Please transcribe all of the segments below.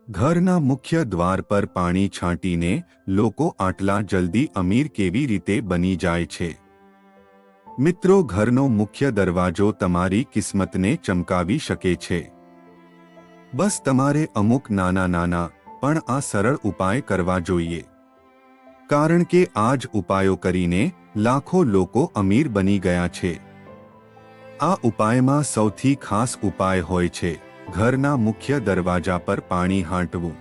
ઘરના મુખ્ય દ્વાર પર પાણી છાંટીને લોકો આટલા જલ્દી અમીર કેવી રીતે બની જાય છે? મિત્રો, ઘરનો મુખ્ય દરવાજો તમારી કિસ્મતને ચમકાવી શકે છે. બસ તમારે અમુક નાના નાના પણ આ સરળ ઉપાય કરવા જોઈએ. કારણ કે આ જ ઉપાયો કરીને લાખો લોકો અમીર બની ગયા છે. આ ઉપાયમાં સૌથી ખાસ ઉપાય હોય છે ઘરના મુખ્ય દરવાજા પર પાણી હાંટવું.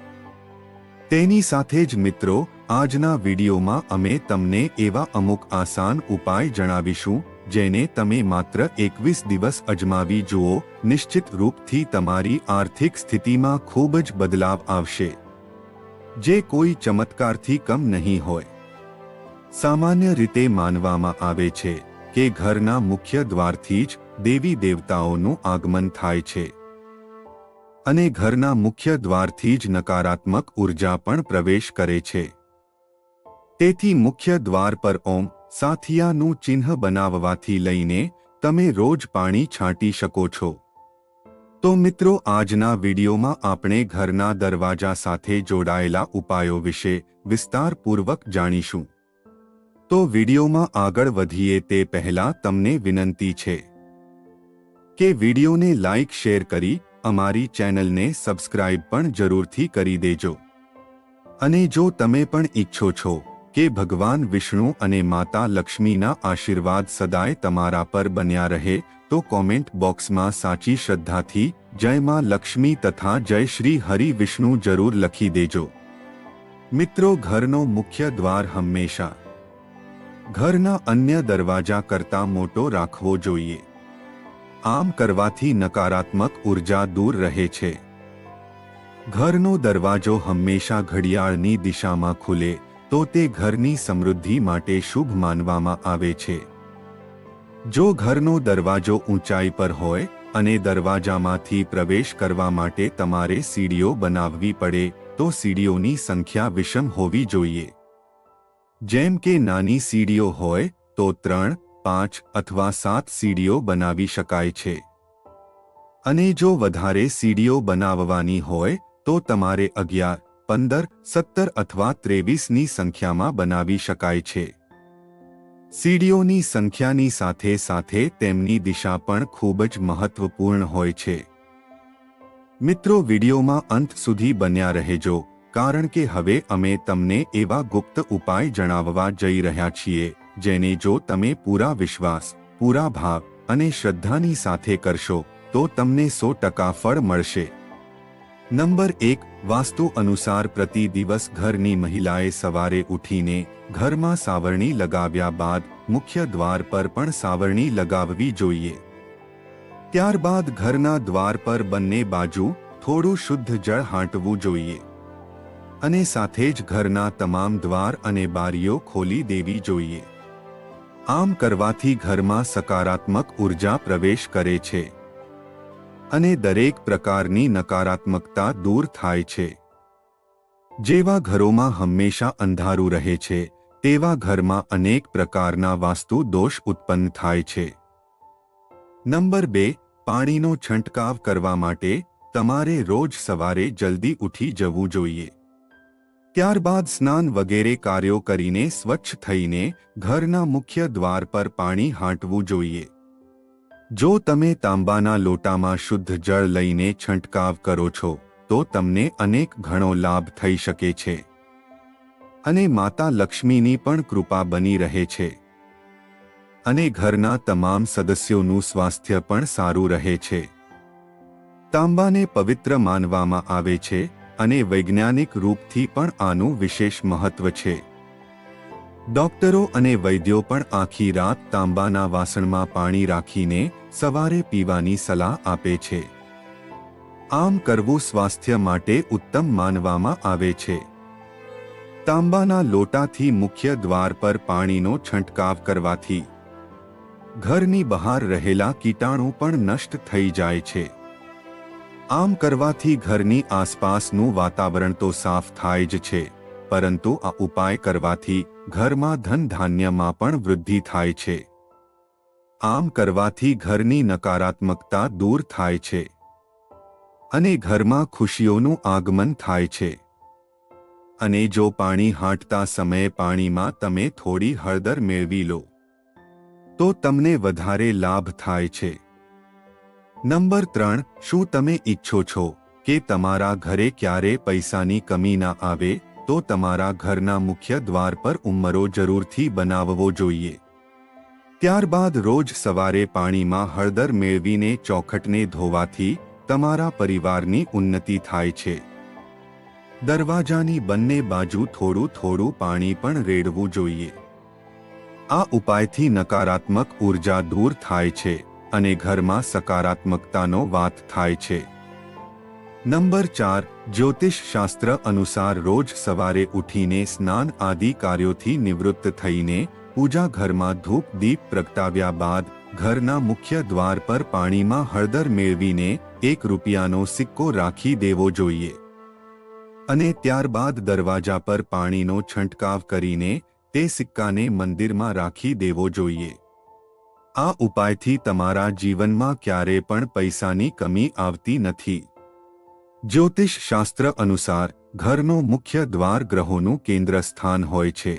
તેની સાથે જ મિત્રો, આજના વિડીયોમાં અમે તમને એવા અમુક આસાન ઉપાય જણાવીશું જેને તમે માત્ર 21 દિવસ અજમાવી જુઓ. નિશ્ચિત રૂપથી તમારી આર્થિક સ્થિતિમાં ખૂબ જ બદલાવ આવશે, જે કોઈ ચમત્કારથી કમ નહીં હોય. સામાન્ય રીતે માનવામાં આવે છે કે ઘરના મુખ્ય દ્વારથી જ દેવી દેવતાઓનું આગમન થાય છે અને ઘરના મુખ્ય દ્વારથી જ નકારાત્મક ઉર્જા પણ પ્રવેશ કરે છે. તેથી મુખ્ય દ્વાર પર ઓમ સાથિયાનું ચિહ્ન બનાવવાથી લઈને તમે રોજ પાણી છાંટી શકો છો. તો મિત્રો, આજના વિડીયોમાં આપણે ઘરના દરવાજા સાથે જોડાયેલા ઉપાયો વિશે વિસ્તારપૂર્વક જાણીશું. તો વિડીયોમાં આગળ વધીએ તે પહેલા તમને વિનંતી છે કે વિડીયોને લાઇક શેર કરી અમારી ચેનલને સબસ્ક્રાઇબ પણ જરૂરથી કરી દેજો. અને જો તમે પણ ઈચ્છો છો કે ભગવાન વિષ્ણુ અને માતા લક્ષ્મીના આશીર્વાદ સદાય તમારા પર બન્યા રહે, તો કોમેન્ટ બોક્સમાં સાચી શ્રદ્ધાથી જય માં લક્ષ્મી તથા જય શ્રી હરિ વિષ્ણુ જરૂર લખી દેજો. મિત્રો, ઘરનો મુખ્ય દ્વાર હંમેશા ઘરના અન્ય દરવાજા કરતાં મોટો રાખવો જોઈએ. આમ કરવાથી નકારાત્મક ઉર્જા દૂર રહે છે. ઘરનો દરવાજો હંમેશા ઘડિયાળની દિશામાં ખુલે તો તે ઘરની સમૃદ્ધિ માટે શુભ માનવામાં આવે છે. જો ઘરનો દરવાજો ઊંચાઈ પર હોય અને દરવાજામાંથી પ્રવેશ કરવા માટે તમારે સીડીઓ બનાવવી પડે તો સીડીઓની સંખ્યા વિષમ હોવી જોઈએ. જેમ કે નાની સીડીઓ હોય તો 3, 5 અથવા 7 સીડીઓ બનાવી શકાય છે. અને જો વધારે સીડીઓ બનાવવાની હોય તો તમારે 11, 15, 17 અથવા 23ની સંખ્યામાં બનાવી શકાય છે. સીડીઓની સંખ્યાની સાથે સાથે તેમની દિશા પણ ખૂબ જ મહત્વપૂર્ણ હોય છે. મિત્રો, વિડીયોમાં અંત સુધી બન્યા રહેજો, કારણ કે હવે અમે તમને એવા ગુપ્ત ઉપાય જણાવવા જઈ રહ્યા છીએ જેને જો તમે પૂરા વિશ્વાસ, પૂરા ભાવ અને શ્રદ્ધાની સાથે કરશો તો તમને 100% ફળ મળશે. નંબર 1. વાસ્તુ અનુસાર પ્રતિ દિવસ ઘરની મહિલાએ સવારે ઉઠીને ઘરમાં સાવરણી લગાવ્યા બાદ મુખ્ય દ્વાર પર પણ સાવરણી લગાવવી જોઈએ. ત્યારબાદ ઘરના દ્વાર પર બંને બાજુ થોડું શુદ્ધ જળ હાંટવું જોઈએ અને સાથે જ ઘરના તમામ દ્વાર અને બારીઓ ખોલી દેવી જોઈએ. આમ કરવાથી ઘરમાં સકારાત્મક ઉર્જા પ્રવેશ કરે છે અને દરેક પ્રકારની નકારાત્મકતા દૂર થાય છે. જેવા ઘરોમાં હંમેશા અંધારું રહે છે તેવા ઘરમાં અનેક પ્રકારના વાસ્તુ દોષ ઉત્પન્ન થાય છે. નંબર 2. પાણીનો છંટકાવ કરવા માટે તમારે રોજ સવારે જલ્દી ઉઠી જવું જોઈએ. ત્યારબાદ સ્નાન વગેરે કાર્યો કરીને સ્વચ્છ થઈને ઘરના મુખ્ય દ્વાર પર પાણી હાંટવું જોઈએ. જો તમે તાંબાના લોટામાં શુદ્ધ જળ લઈને છંટકાવ કરો છો તો તમને અનેક ઘણો લાભ થઈ શકે છે અને માતા લક્ષ્મીની પણ કૃપા બની રહે છે અને ઘરના તમામ સદસ્યોનું સ્વાસ્થ્ય પણ સારું રહે છે. તાંબાને પવિત્ર માનવામાં આવે છે અને વૈજ્ઞાનિક રૂપથી પણ આનું વિશેષ મહત્વ છે. ડોક્ટરો અને વૈદ્યો પણ આખી રાત તાંબાના વાસણમાં પાણી રાખીને સવારે પીવાની સલાહ આપે છે. આમ કરવું સ્વાસ્થ્ય માટે ઉત્તમ માનવામાં આવે છે. તાંબાના લોટાથી મુખ્ય દ્વાર પર પાણીનો છંટકાવ કરવાથી ઘરની બહાર રહેલા કીટાણુ પણ નષ્ટ થઈ જાય છે. આમ કરવાથી ઘરની આસપાસનું વાતાવરણ તો સાફ થાય જ છે, પરંતુ આ ઉપાય કરવાથી ઘરમાં ધન ધાન્યમાં પણ વૃદ્ધિ થાય છે. આમ કરવાથી ઘરની નકારાત્મકતા દૂર થાય છે અને ઘરમાં ખુશીઓનું આગમન થાય છે. અને જો પાણી હાંટતા સમયે પાણીમાં તમે થોડી હળદર મેળવી લો તો તમને વધારે લાભ થાય છે. નંબર 3, શું તમે ઈચ્છો છો કે તમારા ઘરે ક્યારે પૈસાની કમી ના આવે? તો તમારા ઘરના મુખ્ય દ્વાર પર ઉંબરો જરૂરથી બનાવવો જોઈએ. ત્યારબાદ રોજ સવારે પાણીમાં હળદર મેળવીને ચોખટને ધોવાથી તમારા પરિવારની ઉન્નતિ થાય છે. દરવાજાની બંને બાજુ થોડું થોડું પાણી પણ રેડવું જોઈએ. આ ઉપાયથી નકારાત્મક ઉર્જા દૂર થાય છે અને ઘરમાં સકારાત્મકતાનો વાસ થાય છે. નંબર 4, જ્યોતિષ શાસ્ત્ર અનુસાર રોજ સવારે ઉઠીને સ્નાન આદિ કાર્યોથી નિવૃત્ત થઈને પૂજા ઘરમાં ધૂપ દીપ પ્રગટાવ્યા બાદ ઘરના મુખ્ય દ્વાર પર પાણીમાં હળદર મેળવીને ₹1નો સિક્કો રાખી દેવો જોઈએ અને ત્યારબાદ દરવાજા પર પાણીનો છંટકાવ કરીને તે સિક્કાને મંદિરમાં રાખી દેવો જોઈએ. આ ઉપાયથી તમારા જીવનમાં ક્યારે પણ પૈસાની કમી આવતી નથી. જ્યોતિષ શાસ્ત્ર અનુસાર ઘરનો મુખ્ય દ્વાર ગ્રહોનું કેન્દ્ર સ્થાન હોય છે.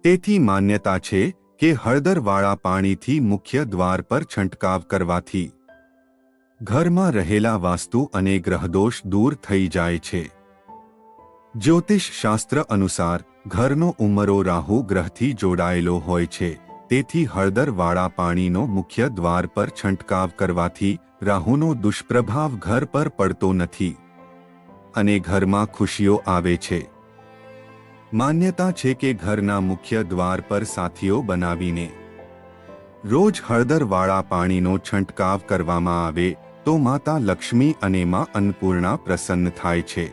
તેથી માન્યતા છે કે હળદરવાળા પાણીથી મુખ્ય દ્વાર પર છંટકાવ કરવાથી ઘરમાં રહેલા વાસ્તુ અને ગ્રહદોષ દૂર થઈ જાય છે. જ્યોતિષ શાસ્ત્ર અનુસાર ઘરનો ઉંબરો રાહુ ગ્રહથી જોડાયેલો હોય છે. તેથી હળદરવાળા પાણીનો મુખ્ય દ્વાર પર છંટકાવ કરવાથી રાહુનો દુષ્પ્રભાવ ઘર પર પડતો નથી અને ઘરમાં ખુશીઓ આવે છે. માન્યતા છે કે ઘરના મુખ્ય દ્વાર પર સાથીઓ બનાવીને રોજ હળદરવાળા પાણીનો છંટકાવ કરવામાં આવે તો માતા લક્ષ્મી અને માં અન્નપૂર્ણા પ્રસન્ન થાય છે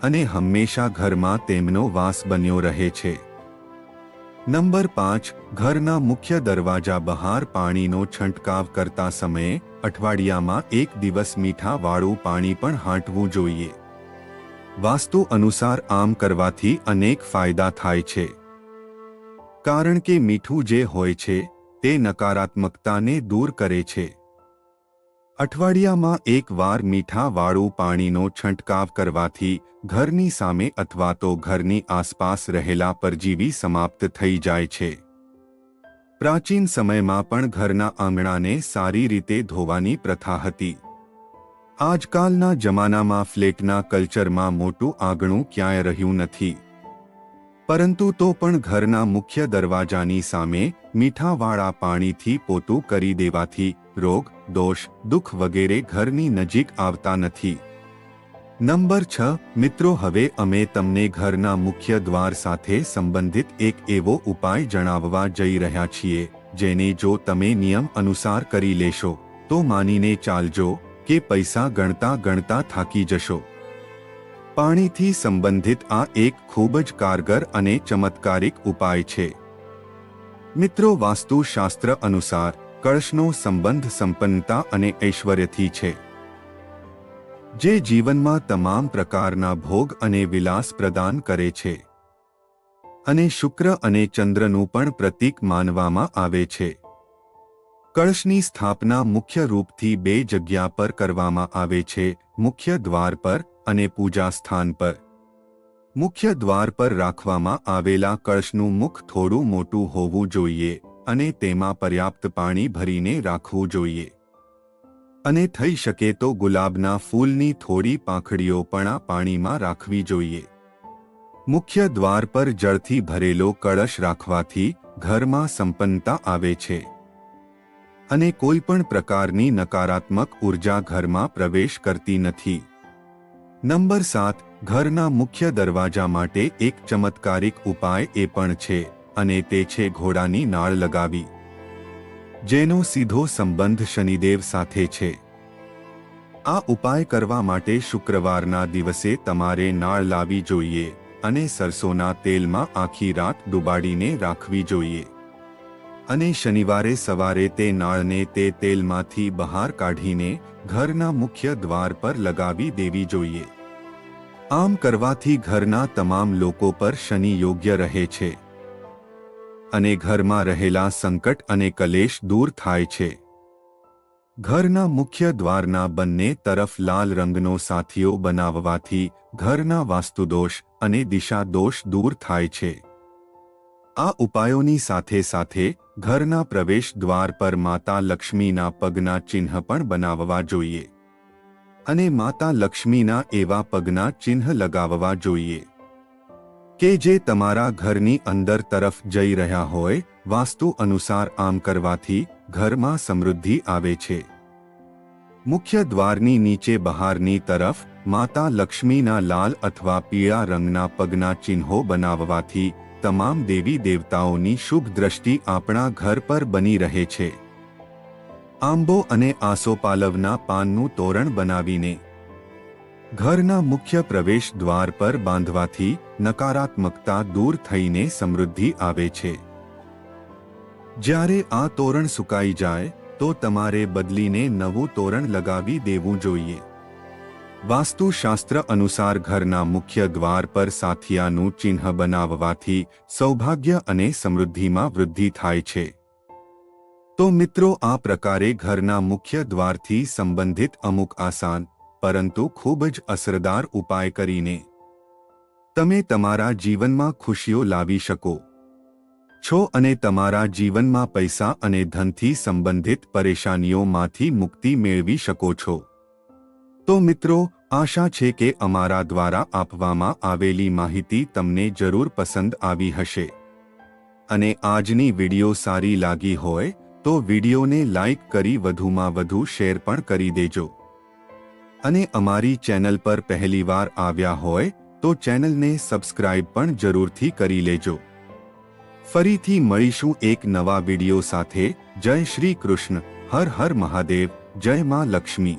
અને હંમેશા ઘરમાં તેમનો વાસ બન્યો રહે છે. નંબર 5, ઘરના મુખ્ય દરવાજા બહાર પાણીનો છંટકાવ કરતા સમયે અઠવાડિયામાં 1 દિવસ મીઠાવાળું પાણી પણ હાંટવું જોઈએ. વાસ્તુ અનુસાર આમ કરવાથી અનેક ફાયદા થાય છે. કારણ કે મીઠું જે હોય છે તે નકારાત્મકતાને દૂર કરે છે. અઠવાડિયામાં 1 વાર મીઠાવાળું પાણીનો છંટકાવ કરવાથી ઘરની સામે અથવા તો ઘરની આસપાસ રહેલા પરજીવી સમાપ્ત થઈ જાય છે. પ્રાચીન સમયમાં પણ ઘરના આંગણાને સારી રીતે ધોવાની પ્રથા હતી. આજકાલના જમાનામાં ફ્લેટના કલ્ચરમાં મોટું આંગણું ક્યાંય રહ્યું નથી. પરંતુ તો પણ ઘરના મુખ્ય દરવાજાની સામે મીઠાવાળા પાણીથી પોતું કરી દેવાથી રોગ, દોષ, દુઃખ વગેરે ઘરની નજીક આવતા નથી. નંબર 6, મિત્રો, હવે અમે તમને ઘરના મુખ્ય દ્વાર સાથે સંબંધિત એક એવો ઉપાય જણાવવા જઈ રહ્યા છીએ જેને જો તમે નિયમ અનુસાર કરી લેશો તો માનીને ચાલજો કે પૈસા ગણતા ગણતા થાકી જશો. પાણીથી સંબંધિત આ એક ખૂબ જ કારગર અને ચમત્કારિક ઉપાય છે. મિત્રો, વાસ્તુ શાસ્ત્ર અનુસાર કળશનો સંબંધ સંપન્નતા અને ઐશ્વર્યથી છે, જે જીવનમાં તમામ પ્રકારના ભોગ અને વિલાસ પ્રદાન કરે છે અને શુક્ર અને ચંદ્રનું પણ પ્રતીક માનવામાં આવે છે. કળશની સ્થાપના મુખ્ય રૂપથી 2 જગ્યા પર કરવામાં આવે છે, મુખ્ય દ્વાર પર અને પૂજા સ્થાન પર. મુખ્ય દ્વાર પર રાખવામાં આવેલા કળશનું મુખ થોડું મોટું હોવું જોઈએ અને તેમાં પર્યાપ્ત પાણી ભરીને રાખવું જોઈએ અને થઈ શકે તો ગુલાબના ફૂલની થોડી પાંખડીઓ પણ આ પાણીમાં રાખવી જોઈએ. મુખ્ય દ્વાર પર જળથી ભરેલો કળશ રાખવાથી ઘરમાં સંપન્નતા આવે છે અને કોઈ પણ પ્રકારની નકારાત્મક ઉર્જા ઘરમાં પ્રવેશ કરતી નથી. નંબર 7, ઘરના મુખ્ય દરવાજા માટે એક ચમત્કારિક ઉપાય એ પણ છે અને તે છે ઘોડાની નાળ લગાવી, જેનો સીધો સંબંધ શનિદેવ સાથે છે. આ ઉપાય કરવા માટે શુક્રવારના દિવસે તમારે નાળ લાવવી જોઈએ અને સરસોના તેલમાં આખી રાત ડુબાડીને રાખવી જોઈએ અને શનિવારે સવારે તે નાળને તે તેલમાંથી બહાર કાઢીને ઘરના મુખ્ય દ્વાર પર લગાવી દેવી જોઈએ. આમ કરવાથી ઘરના તમામ લોકો પર શનિ યોગ્ય રહે છે અને ઘરમાં રહેલા સંકટ અને કલેશ દૂર થાય છે. ઘરના મુખ્ય દ્વારના બંને તરફ લાલ રંગનો સાથીઓ બનાવવાથી ઘરના વાસ્તુદોષ અને દિશા દોષ દૂર થાય છે. આ ઉપાયોની સાથે સાથે ઘરના પ્રવેશ દ્વાર પર માતા લક્ષ્મીના પગના ચિહ્ન પણ બનાવવા જોઈએ અને માતા લક્ષ્મીના એવા પગના ચિહ્ન લગાવવા જોઈએ કે જે તમારા ઘરની અંદર તરફ જઈ રહ્યા હોય. વાસ્તુ અનુસાર આમ કરવાથી ઘરમાં સમૃદ્ધિ આવે છે. મુખ્ય દ્વારની નીચે બહારની તરફ માતા લક્ષ્મીના લાલ અથવા પીળા રંગના પગના ચિહ્નો બનાવવાથી તમામ દેવી દેવતાઓની શુભ દ્રષ્ટિ આપણા ઘર પર બની રહે છે. આંબો અને આસોપાલવના પાનનું તોરણ બનાવીને ઘરના મુખ્ય પ્રવેશ દ્વાર પર બાંધવાથી નકારાત્મકતા દૂર થઈને સમૃદ્ધિ આવે છે. જ્યારે આ તોરણ સુકાઈ જાય તો તમારે બદલીને નવું તોરણ લગાવી દેવું જોઈએ. વાસ્તુશાસ્ત્ર અનુસાર ઘરના મુખ્ય દ્વાર પર સાથિયાનું ચિહ્ન બનાવવાથી સૌભાગ્ય અને સમૃદ્ધિમાં વૃદ્ધિ થાય છે. તો મિત્રો, આ પ્રકારે ઘરના મુખ્ય દ્વારથી સંબંધિત અમુક આસાન પરંતુ ખૂબ જ અસરદાર ઉપાય કરીને તમે તમારા જીવનમાં ખુશીઓ લાવી શકો છો અને તમારા જીવનમાં પૈસા અને ધનથી સંબંધિત પરેશાનીઓમાંથી મુક્તિ મેળવી શકો છો. તો મિત્રો, આશા છે કે અમારા દ્વારા આપવામાં આવેલી માહિતી તમને જરૂર પસંદ આવી હશે અને આજની વિડિયો સારી લાગી હોય તો વિડિયોને લાઈક કરી વધુમાં વધુ શેર પણ કરી દેજો અને અમારી ચેનલ પર પહેલીવાર આવ્યા હોય તો ચેનલને સબસ્ક્રાઇબ પણ જરૂરથી કરી લેજો. ફરીથી મળીશું એક નવા વિડિયો સાથે. જય શ્રી કૃષ્ણ. હર હર મહાદેવ. જય માં લક્ષ્મી.